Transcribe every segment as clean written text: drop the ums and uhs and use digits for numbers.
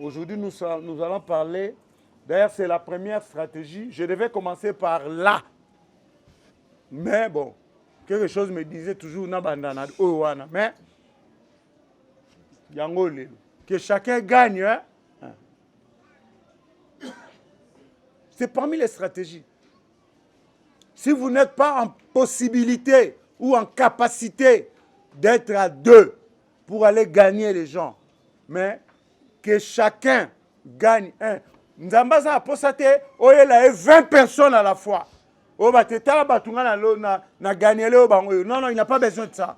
Aujourd'hui, nous allons parler, d'ailleurs c'est la première stratégie, je devais commencer par là. Mais bon, quelque chose me disait toujours, mais, que chacun gagne, hein? C'est parmi les stratégies. Si vous n'êtes pas en possibilité ou en capacité d'être à deux pour aller gagner les gens, mais que chacun gagne un. Nzambaza a posté, il y a 20 personnes à la fois. Non, non, il n'a pas besoin de ça.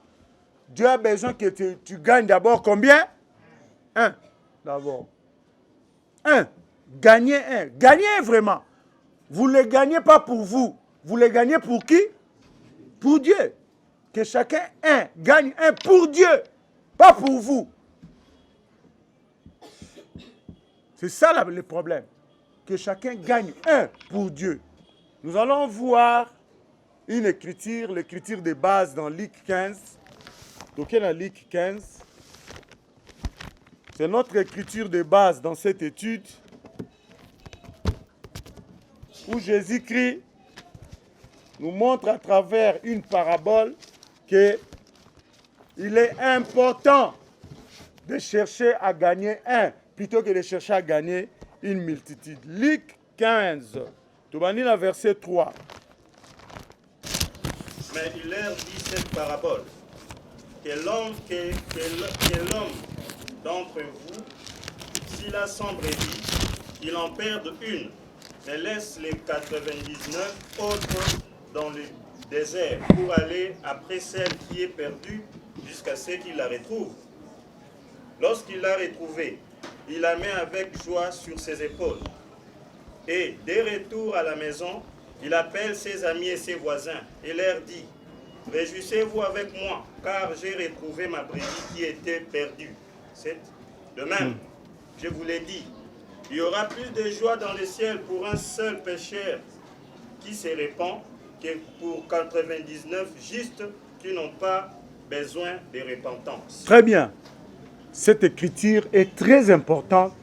Dieu a besoin que tu gagnes d'abord combien? Un. D'abord. Un. Gagnez un. Gagnez vraiment. Vous ne les gagnez pas pour vous. Vous les gagnez pour qui? Pour Dieu. Que chacun gagne un pour Dieu. Pas pour vous. C'est ça le problème. Que chacun gagne un pour Dieu. Nous allons voir une écriture, l'écriture de base dans Luc 15. Donc, dans Luc 15. C'est notre écriture de base dans cette étude où Jésus-Christ nous montre à travers une parabole qu'il est important de chercher à gagner un plutôt que de chercher à gagner une multitude. Luc 15, tu vas lire le verset 3. Mais il leur dit cette parabole, que l'homme d'entre vous, s'il a 100 brebis, il en perde une, mais laisse les 99 autres dans le désert pour aller après celle qui est perdue jusqu'à ce qu'il la retrouve. Lorsqu'il l'a retrouvée, il la met avec joie sur ses épaules. Et dès retour à la maison, il appelle ses amis et ses voisins et leur dit: réjouissez-vous avec moi, car j'ai retrouvé ma brebis qui était perdue. De même, je vous l'ai dit, il y aura plus de joie dans le ciel pour un seul pécheur qui se répand que pour 99 justes qui n'ont pas besoin de repentance. Très bien. Cette écriture est très importante.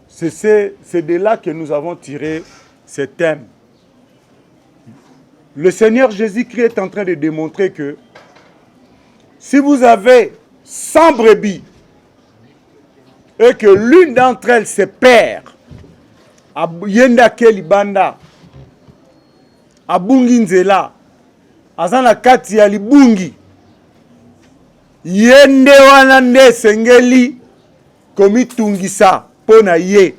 C'est de là que nous avons tiré ce thème. Le Seigneur Jésus-Christ est en train de démontrer que si vous avez 100 brebis et que l'une d'entre elles se perd, à Yenda Kelibanda, à Bunginzela, à Zanakati ya Libungi, Yende wana nde sengeli komitungisa pona ye.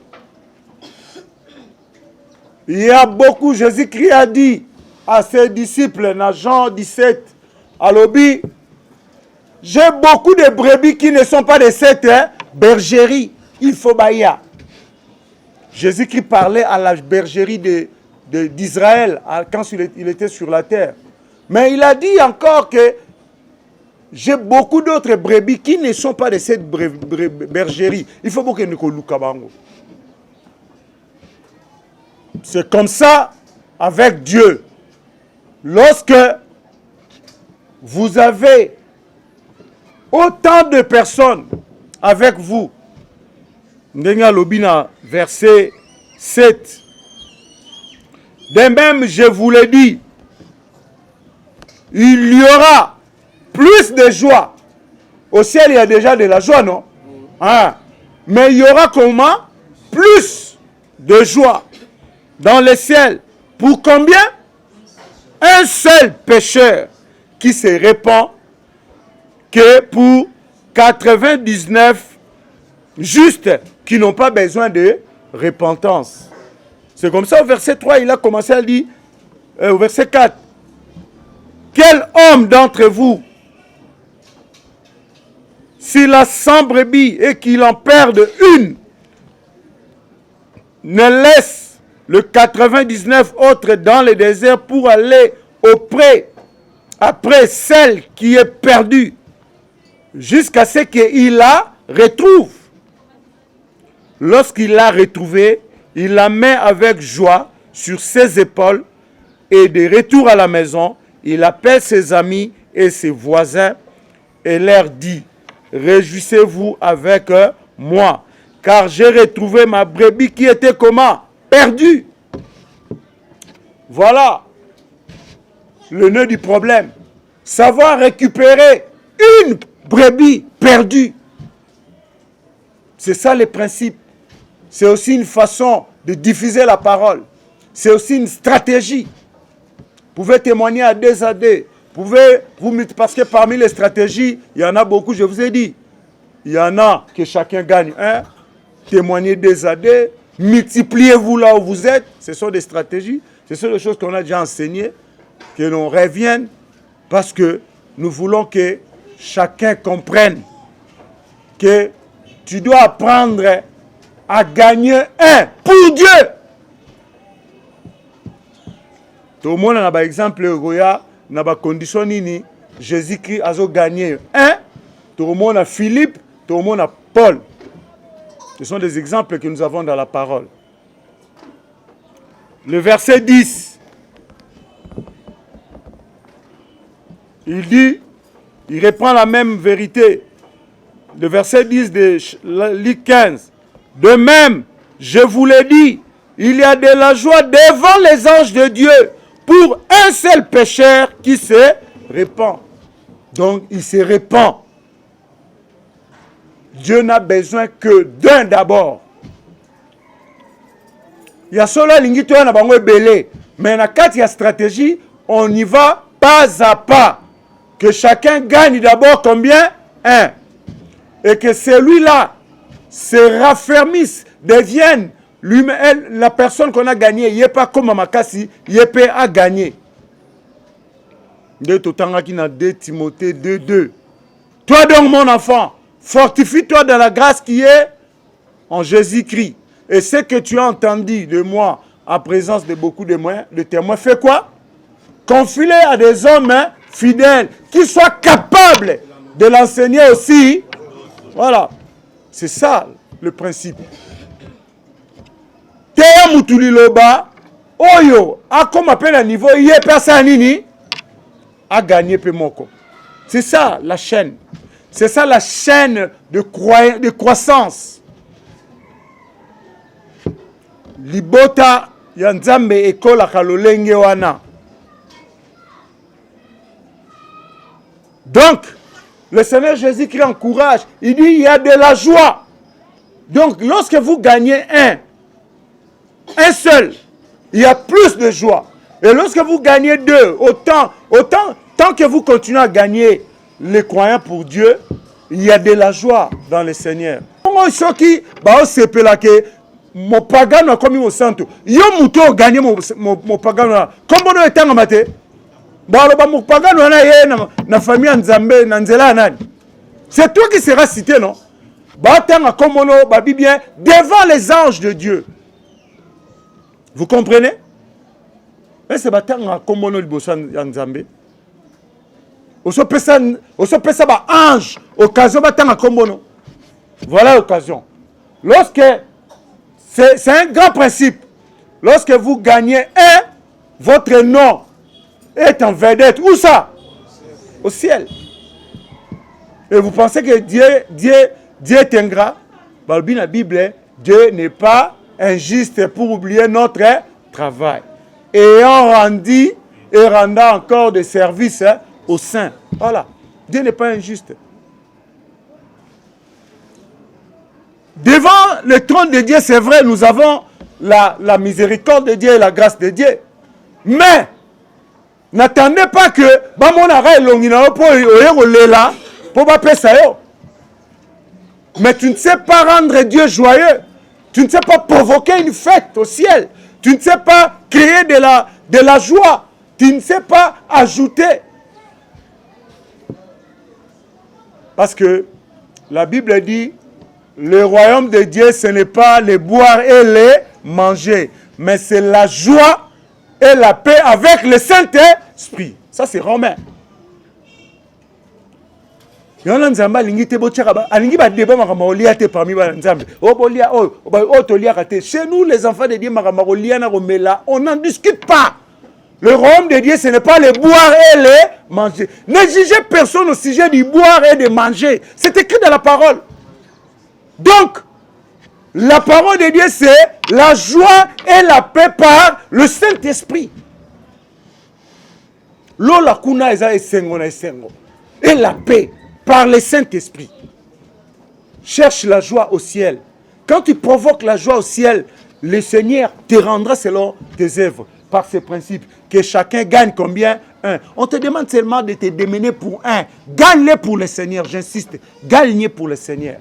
Il y a beaucoup, Jésus-Christ a dit à ses disciples dans Jean 17, à l'Obi, j'ai beaucoup de brebis qui ne sont pas de cette bergerie. Il faut bailler. Jésus-Christ parlait à la bergerie d'Israël quand il était sur la terre. Mais il a dit encore que j'ai beaucoup d'autres brebis qui ne sont pas de cette bergerie. Il faut que nous connaissions. C'est comme ça avec Dieu. Lorsque vous avez autant de personnes avec vous, Ndenga Lobina, verset 7. De même, je vous l'ai dit, il y aura plus de joie. Au ciel, il y a déjà de la joie, non? Hein? Mais il y aura comment? Plus de joie dans le ciel. Pour combien? Un seul pécheur qui se répand que pour 99 justes qui n'ont pas besoin de repentance. C'est comme ça au verset 3, il a commencé à dire, au verset 4, quel homme d'entre vous, s'il a 100 brebis et qu'il en perde une, ne laisse le 99 autres dans le désert pour aller après celle qui est perdue, jusqu'à ce qu'il la retrouve. Lorsqu'il l'a retrouvée, il la met avec joie sur ses épaules et de retour à la maison, il appelle ses amis et ses voisins et leur dit: réjouissez-vous avec moi, car j'ai retrouvé ma brebis qui était comment? Perdue. Voilà le nœud du problème. Savoir récupérer une brebis perdue. C'est ça le principe. C'est aussi une façon de diffuser la parole. C'est aussi une stratégie. Vous pouvez témoigner à deux à deux. Vous pouvez parce que parmi les stratégies, il y en a beaucoup, je vous ai dit. Il y en a que chacun gagne un. Témoignez deux à deux. Multipliez-vous là où vous êtes. Ce sont des stratégies. Ce sont des choses qu'on a déjà enseignées. Que l'on revienne parce que nous voulons que chacun comprenne que tu dois apprendre à gagner un pour Dieu. Tout le monde a par exemple, na ba condition nini Jésus-Christ a gagné un. Tout le monde a Philippe, tout le monde a Paul. Ce sont des exemples que nous avons dans la parole. Le verset 10. Il dit, il reprend la même vérité. Le verset 10 de Luc 15. De même, je vous l'ai dit, il y a de la joie devant les anges de Dieu pour un seul pécheur qui se répand. Donc, il se répand. Dieu n'a besoin que d'un d'abord. Il y a cela, l'ingito na bango belé. Mais dans quatre, il y a stratégie, on y va pas à pas. Que chacun gagne d'abord combien? Un. Et que celui-là se raffermisse, devienne lui-même, la personne qu'on a gagnée. Il n'est pas comme Amakasi, il est pas à gagner. De Totanga qui n'a 2 Timothée 2:2. Toi donc mon enfant, fortifie-toi dans la grâce qui est en Jésus-Christ. Et ce que tu as entendu de moi en présence de beaucoup de témoins, fais quoi? Confie-le à des hommes fidèles qui soient capables de l'enseigner aussi. Voilà. C'est ça le principe. Teya mutuliloba, oyo, a comme appelle à niveau, yé personne a gagné Pemoko. C'est ça la chaîne. C'est ça la chaîne de croissance. Libota yanzambe ekola kalolenge wana. Donc, le Seigneur Jésus-Christ encourage. Il dit, il y a de la joie. Donc, lorsque vous gagnez un seul, il y a plus de joie. Et lorsque vous gagnez deux, tant que vous continuez à gagner les croyants pour Dieu, il y a de la joie dans le Seigneur. Mon pagano a commis au centre. Yo muto gagné mon pagano. Comment on est en maté? C'est toi qui seras cité, non? Devant les anges de Dieu. Vous comprenez? C'est ange. Voilà l'occasion. Lorsque c'est un grand principe. Lorsque vous gagnez un, votre nom est en vedette. Où ça? Au ciel. Et vous pensez que Dieu est ingrat? Dans la Bible, Dieu n'est pas injuste pour oublier notre travail. Ayant rendu et rendant encore des services aux saints. Voilà. Dieu n'est pas injuste. Devant le trône de Dieu, c'est vrai, nous avons la miséricorde de Dieu et la grâce de Dieu. Mais, n'attendez pas que mais tu ne sais pas rendre Dieu joyeux. Tu ne sais pas provoquer une fête au ciel. Tu ne sais pas créer de la joie. Tu ne sais pas ajouter. Parce que la Bible dit, le royaume de Dieu, ce n'est pas les boire et les manger, mais c'est la joie et la paix avec le Saint-Esprit. Ça, c'est Romain. Chez nous, les enfants de Dieu, on n'en discute pas. Le royaume de Dieu, ce n'est pas les boire et les manger. Ne jugez personne au sujet du boire et de manger. C'est écrit dans la parole. Donc, La parole de Dieu, c'est la joie et la paix par le Saint-Esprit. Lola kuna eza esengo na esengo. Et la paix par le Saint-Esprit. Cherche la joie au ciel. Quand tu provoques la joie au ciel, le Seigneur te rendra selon tes œuvres. Par ces principes, que chacun gagne combien? Un. On te demande seulement de te démener pour un. Gagne-les pour le Seigneur, j'insiste. Gagne-les pour le Seigneur.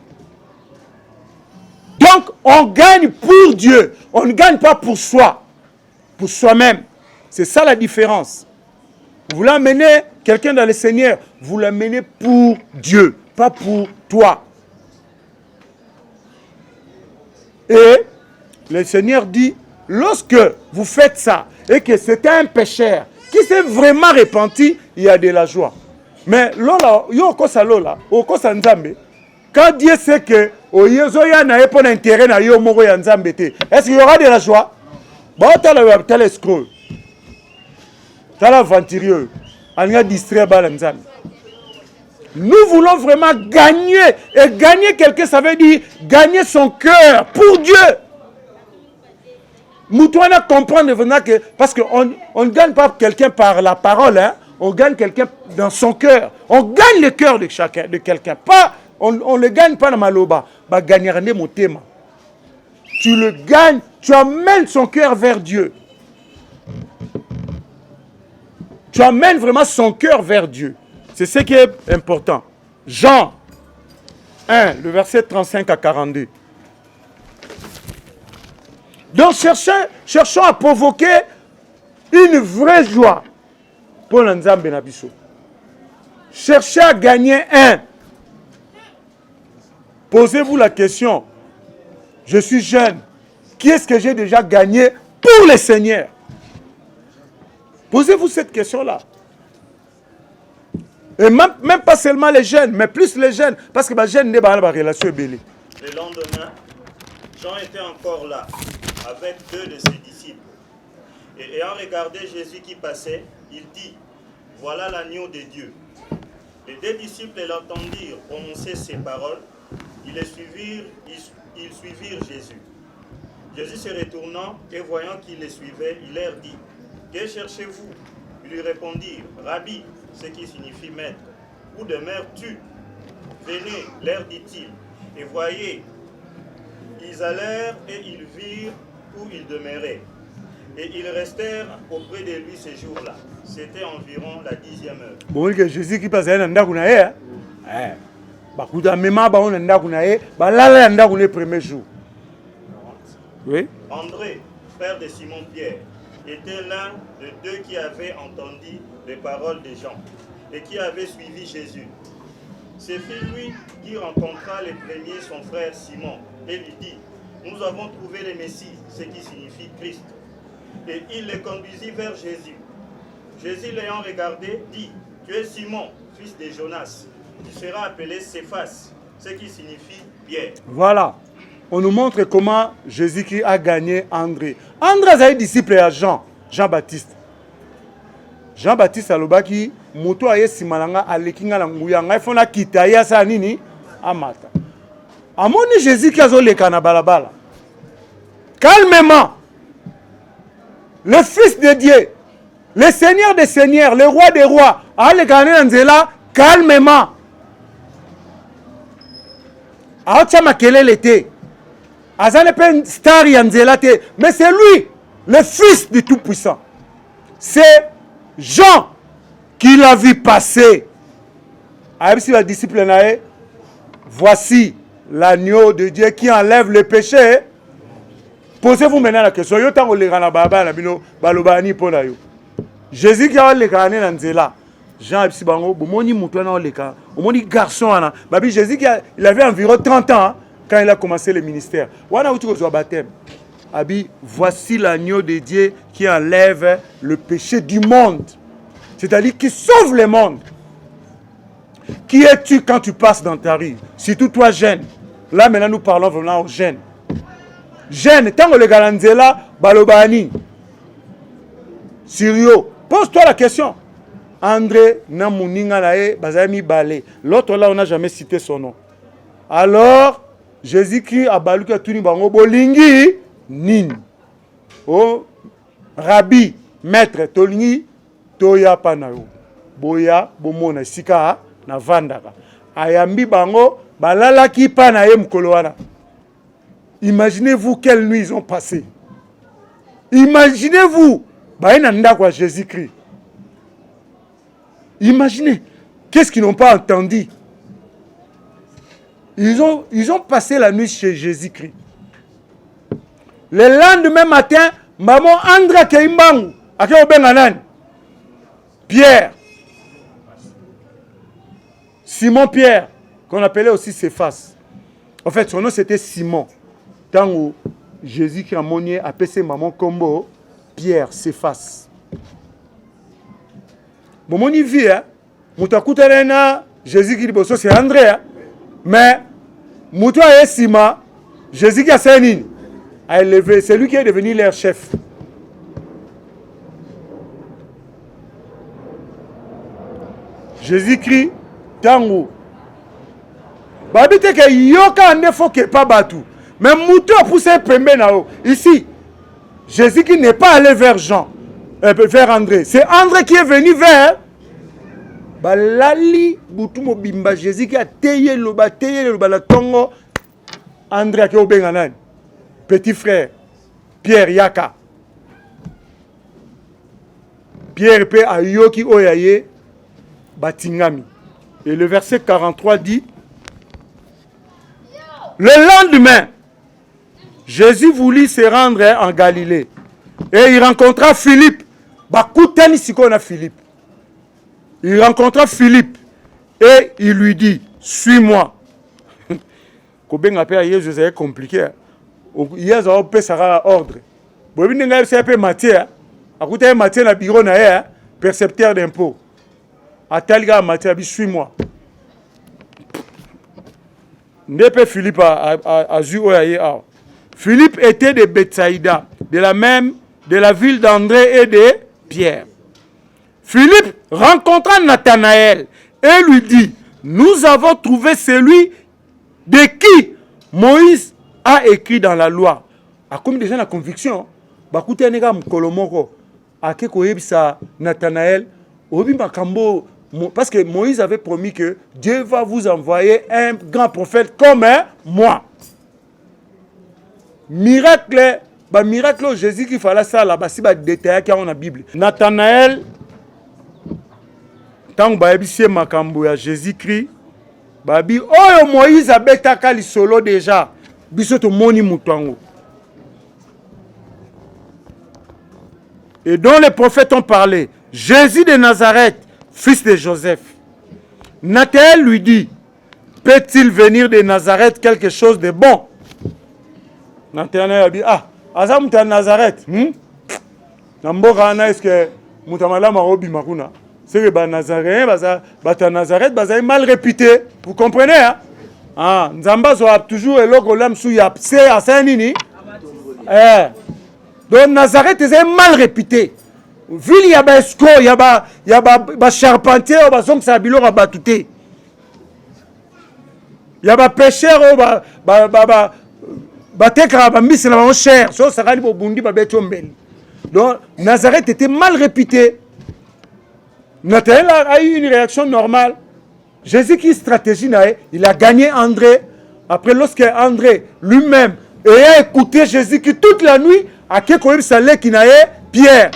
Donc, on gagne pour Dieu. On ne gagne pas pour soi. Pour soi-même. C'est ça la différence. Vous voulez amener quelqu'un dans le Seigneur, vous l'amenez pour Dieu, pas pour toi. Et le Seigneur dit, lorsque vous faites ça, et que c'était un pécheur qui s'est vraiment repenti, il y a de la joie. Mais lola, yo kosa lola, o kosa nzambe. Quand Dieu sait que oyezoya na pas d'intérêt na yo moko ya nzambe te, est-ce qu'il y aura de la joie? Bon, t'as l'escroc. T'as l'aventurier. On a distrait par nzambe. Nous voulons vraiment gagner. Et gagner quelqu'un, ça veut dire gagner son cœur pour Dieu. Nous devons comprendre vraiment que, parce qu'on ne gagne pas quelqu'un par la parole, hein, on gagne quelqu'un dans son cœur. On gagne le cœur de chacun, de quelqu'un. Pas, on ne le gagne pas dans Maloba. Bah, gagner mon thème. Tu le gagnes, tu amènes son cœur vers Dieu. Tu amènes vraiment son cœur vers Dieu. C'est ce qui est important. Jean 1, le verset 35 à 42. Donc cherchons à provoquer une vraie joie pour l'Anzambe Nabiso. Cherchez à gagner un. Posez-vous la question. Je suis jeune. Qui est-ce que j'ai déjà gagné pour le Seigneur? Posez-vous cette question-là. Et même pas seulement les jeunes, mais plus les jeunes. Parce que les jeunes n'ont pas de relation belle. Le lendemain, Jean était encore là, avec deux de ses disciples. Et ayant regardé Jésus qui passait, il dit, « Voilà l'agneau de Dieu. » Les deux disciples l'entendirent prononcer ces paroles. Ils suivirent Jésus. Jésus se retournant et voyant qu'ils les suivaient, il leur dit, « Que cherchez-vous » Ils lui répondirent, « Rabbi » ce qui signifie maître. Où demeures-tu? Venez, leur dit-il, et voyez. Ils allèrent et ils virent où il demeurait. Et ils restèrent auprès de lui ce jour-là. C'était environ la 10e heure. Bon, que Jésus qui passait dans le premier jour. Oui. André, frère de Simon-Pierre, était l'un de deux qui avaient entendu les paroles de Jean et qui avait suivi Jésus. Ce fut lui qui rencontra le premier son frère Simon et lui dit, « Nous avons trouvé le Messie, ce qui signifie Christ. » Et il le conduisit vers Jésus. Jésus l'ayant regardé, dit, « Tu es Simon, fils de Jonas. Tu seras appelé Céphas, ce qui signifie Pierre. » Voilà. On nous montre comment Jésus qui a gagné André. André est disciple à Jean-Baptiste. Jean-Baptiste alobaki moto aye simalanga alekinga na nguyanga ifona kita ya sa nini amata. Amoni Jésus qui a zoleka na balabala. Calmement. Le fils de Dieu, le Seigneur des seigneurs, le roi des rois, aleka na nzela calmement. Aocha makelele te. Azane pen star ya nzela te, mais c'est lui, le fils du Tout-Puissant. C'est Jean qui l'a vu passer. Aïbsi la disciple nae, voici l'agneau de Dieu qui enlève le péché. Posez-vous maintenant la question. Yo tango le kana baba na bino balobani pona yo. Jésus qui a le kana na nzela. Jean aïbsi bango bomoni muto na le kana. Omoni garçon ana. Babi Jésus il avait environ 30 ans quand il a commencé le ministère. Wana uti ko baptême. Abi, voici l'agneau de Dieu qui enlève le péché du monde. C'est-à-dire qui sauve le monde. Qui es-tu quand tu passes dans ta rue? Surtout toi jeune. Là maintenant nous parlons vraiment aux jeunes. Jeunes, tant que le galanzela, balobani. Sirio, pose-toi la question. André Namuninga nae, bazami balé. L'autre là, on n'a jamais cité son nom. Alors, Jésus-Christ a baluka tuni bango bolingi nini. Oh, Rabbi, maître, tolingi, toya panayo. Boya, bomona, sika, na vandaka. Ayambi bango, balala ki panaye mkolowana. Imaginez-vous quelle nuit ils ont passé. Imaginez-vous, baïnanda quoi Jésus-Christ. Imaginez, qu'est-ce qu'ils n'ont pas entendu? Ils ont passé la nuit chez Jésus-Christ. Le lendemain matin, maman André Keimbangu, Pierre, Simon Pierre, qu'on appelait aussi Céphas. En fait, son nom c'était Simon. Tant où Jésus qui a monnier appelé ses mamans combo Pierre, Céphas. Bon, mon y vit, hein, Moutakoutana, Jésus qui dit c'est André, hein, mais Moutoua et Sima, Jésus qui a séni, a élevé, c'est lui qui est devenu leur chef. Jésus-Christ, Tango. Babite que yoka ne faut que pas batou. Mais Moutou a poussé Pembe nao. Ici, Jésus qui n'est pas allé vers Jean, vers André. C'est André qui est venu vers Balali Boutou Bimba. Jésus qui a teyé le la tongo. André qui est au Benganan. Petit frère, Pierre Yaka. Pierre P. Ayoki Oyaye Batingami. Et le verset 43 dit: le lendemain, Jésus voulut se rendre en Galilée. Et il rencontra Philippe. Bakoutani sikona Philippe. Il rencontra Philippe. Et il lui dit: suis-moi. Kobenga pe Jésus c'est compliqué. Hier ça peut sera ordre. Bobine nga c'est peu Matthieu. Akouta Matthieu na bureau na ye, percepteur d'impôt. Ataliga Matthieu bi suis-moi. Nepe Philippe a vu oyaye. Philippe était de Bethsaïda, de la ville d'André et de Pierre. Philippe rencontra Nathanaël et lui dit: nous avons trouvé celui de qui Moïse a écrit dans la loi. A comme déjà la conviction, bakoute nega mkolomoko akeko yebisa Nathanaël obi makambo. Parce que Moïse avait promis que Dieu va vous envoyer un grand prophète comme moi. Miracle, miracle Jésus qui fallait ça là-bas, si détail qu'il y a dans la Bible. Nathanaël, tant que makambo ya Jésus-Christ, babi oh Moïse a betaka li solo déjà, bisoto moni mutango. Et dont les prophètes ont parlé, Jésus de Nazareth, fils de Joseph. Nathanaël lui dit: peut-il venir de Nazareth quelque chose de bon? Nathanaël a dit: ah, Azam de Nazareth. Namboka est-ce que Moutamala Marobi Makuna? C'est que Nazareth, Nazareth, est mal réputé. Vous comprenez, hein? Ah, Nzamba soit toujours eloko lam sou ya c'est à Saint-Nini. Donc Nazareth est mal réputé. Ville il y a ba esco, il y a ba charpentier, ba som sa bilo ba batouté. Il y a ba pêcheur, ba tekra ba mis la cher, so ça rali bo bundi ba betombel. Donc Nazareth était mal réputé. Nathanaël a eu une réaction normale. Jésus qui stratégie il a gagné André. Après lorsque André lui-même ayant écouté Jésus qui toute la nuit a quelque salé qui n'a Pierre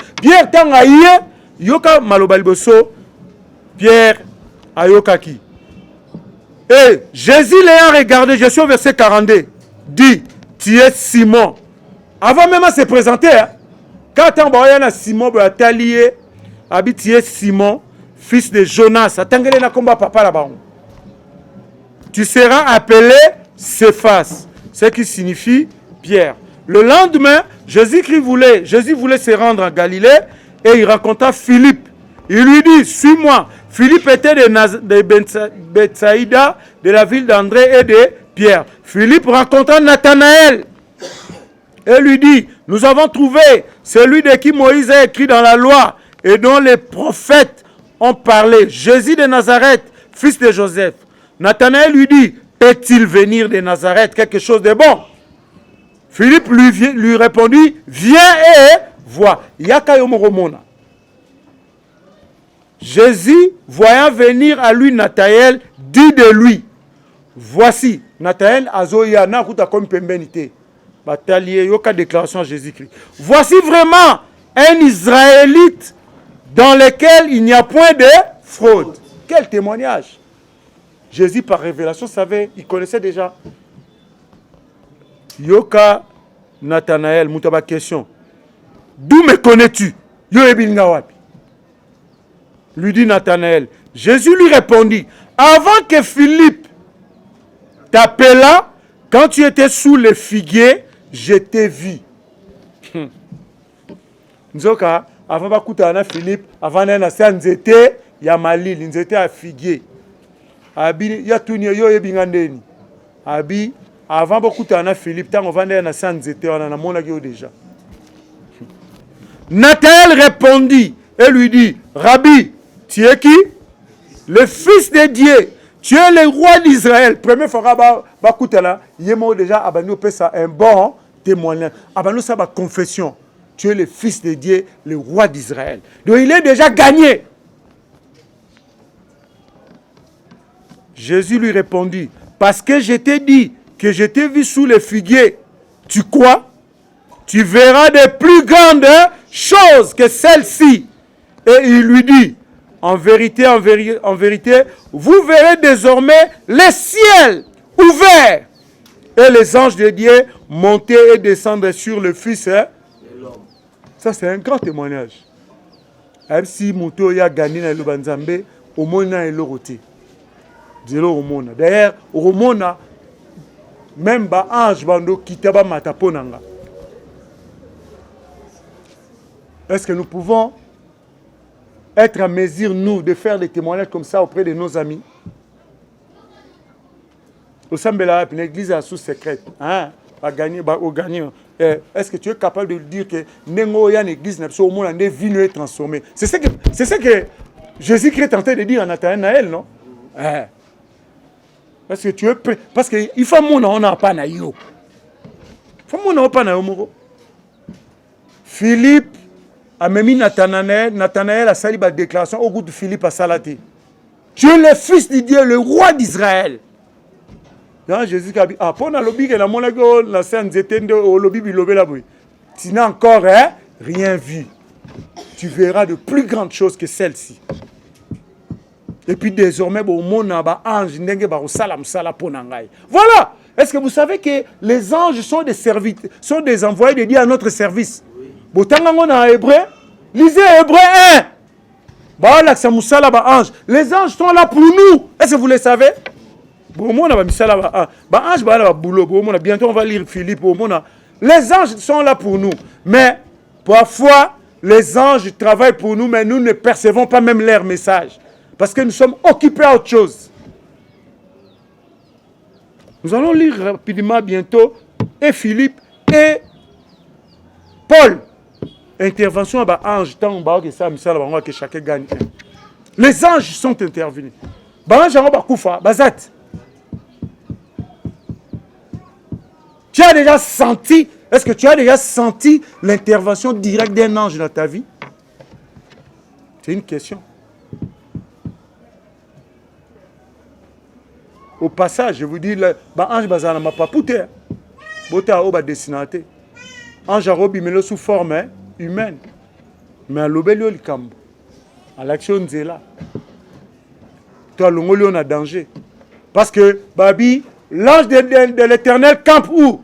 tanga yé yoka malobaliboso Pierre ayoka ki. Et Jésus l'ayant regardé, je suis au verset 42, dit: tu es Simon. Avant même à se présenter, hein, quand on a Simon Atalié, habite tu es Simon, fils de Jonas. Attendez na combat papa là-bas. Tu seras appelé Céphas, ce qui signifie Pierre. Le lendemain, Jésus voulait se rendre en Galilée et il rencontra Philippe. Il lui dit: suis-moi. Philippe était de Bethsaïda, de la ville d'André et de Pierre. Philippe rencontra Nathanaël et lui dit: nous avons trouvé celui de qui Moïse a écrit dans la loi et dont les prophètes ont parlé, Jésus de Nazareth, fils de Joseph. Nathanaël lui dit: peut-il venir de Nazareth quelque chose de bon? Philippe lui répondit, viens et vois. Yaka yomoromona. Jésus, voyant venir à lui Nathanaël, dit de lui, voici, Nathanaël azoya na kuta comme pembenité. Batalier, yoka déclaration à Jésus-Christ. Voici vraiment un Israélite dans lequel il n'y a point de fraude. Quel témoignage! Jésus, par révélation, savait, il connaissait déjà. Yoka Nathanaël, moutaba question. D'où me connais-tu? Lui dit Nathanaël. Jésus lui répondit, avant que Philippe t'appela, quand tu étais sous les figuiers, je t'ai vu. Nzoka, avant bakutana Philippe, avant na sanzete ya malili, nzete à figuier. Abi ya tuni yo yebingandeni. Abi avant bakutana Philippe, tant on vendait na sanzete on a mona yo déjà. Nathanaël répondit et lui dit, Rabbi, tu es qui? Le fils de Dieu. Tu es le roi d'Israël. Première fois, bakutana, yemo déjà abanu pesa un bon témoignage. Abanu ça ba confession. Tu es le fils de Dieu, le roi d'Israël. Donc il est déjà gagné. Jésus lui répondit, parce que je t'ai dit que je t'ai vu sous les figuiers, tu crois? Tu verras de plus grandes choses que celles-ci. Et il lui dit, en vérité, vous verrez désormais les ciels ouverts et les anges de Dieu monter et descendre sur le Fils de l'homme. Ça, c'est un grand témoignage. Même si Mouto ya gagné dans le Banzambe, au moins il est l'oroté. D'ailleurs, au Mona, même ba ange bando kitaba mataponanga. Est-ce que nous pouvons être en mesure, nous, de faire des témoignages comme ça auprès de nos amis? Au Sambela, l'église est sous secrète. Hein? Est-ce que tu es capable de dire que l'église n'est pas au monde en vie est transformée? C'est ce que Jésus-Christ est en train de dire à Nathanaël, non? Parce que tu es prêt. Parce qu'il faut que on n'a pas na yo. Il faut que on pas na yo. Philippe a mis Nathanaël a sali la déclaration au goût de Philippe à Salati. Tu es le fils de Dieu, le roi d'Israël. Jésus a dit, pour la lobby que la monnaie la scène zétende au lobby bilobé la bruit. Tu n'as encore rien vu. Tu verras de plus grandes choses que celle-ci. Et puis désormais, voilà. Est-ce que vous savez que les anges sont des serviteurs, sont des envoyés de Dieu à notre service? Lisez Hébreu 1. Les anges sont là pour nous. Est-ce que vous le savez? Bientôt on va lire Philippe. Les anges sont là pour nous. Mais parfois, les anges travaillent pour nous, mais nous ne percevons pas même leur message. Parce que nous sommes occupés à autre chose. Nous allons lire rapidement bientôt et Philippe et Paul. Intervention à ange, tant que ça, que chacun gagne. Les anges sont intervenus. Tu as déjà senti, est-ce que tu as déjà senti l'intervention directe d'un ange dans ta vie? C'est une question. Au passage, je vous dis, l'ange bazana m'a pas pouté. Bota oba dessinaté. Ange arobi mais sous forme humaine. Mais à l'obélio le camp. À l'action zéla. Toi l'ongolio on a danger. Parce que babi, l'ange de l'Éternel campe où?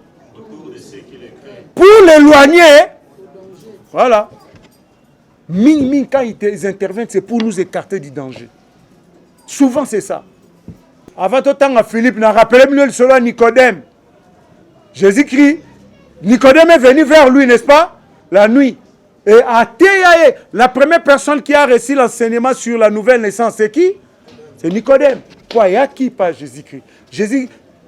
Pour l'éloigner. Voilà. Ming quand ils interviennent, c'est pour nous écarter du danger. Souvent c'est ça. Avant tout temps à Philippe, n'a rappelé mieux selon Nicodème. Jésus-Christ, Nicodème est venu vers lui, n'est-ce pas? La nuit. Et à Théaé, la première personne qui a reçu l'enseignement sur la nouvelle naissance, c'est qui? C'est Nicodème. Quoi, il y a qui par Jésus-Christ?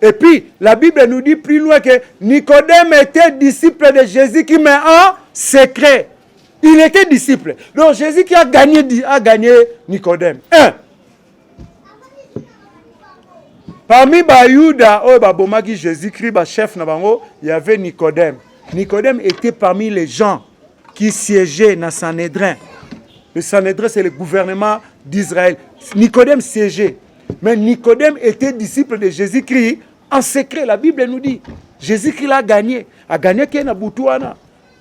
Et puis, la Bible nous dit plus loin que Nicodème était disciple de Jésus qui met en secret. Il était disciple. Donc Jésus qui a gagné Nicodème. Parmi Bayuda, oh, Babomagi Jésus-Christ, chef Nabango, il y avait Nicodème. Nicodème était parmi les gens qui siégeaient dans Sanhédrin. Le Sanhédrin, c'est le gouvernement d'Israël. Nicodème siégeait. Mais Nicodème était disciple de Jésus-Christ en secret. La Bible nous dit, Jésus-Christ a gagné. A gagné qui est na Boutouana.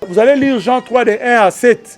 Vous allez lire Jean 3, de 1 à 7.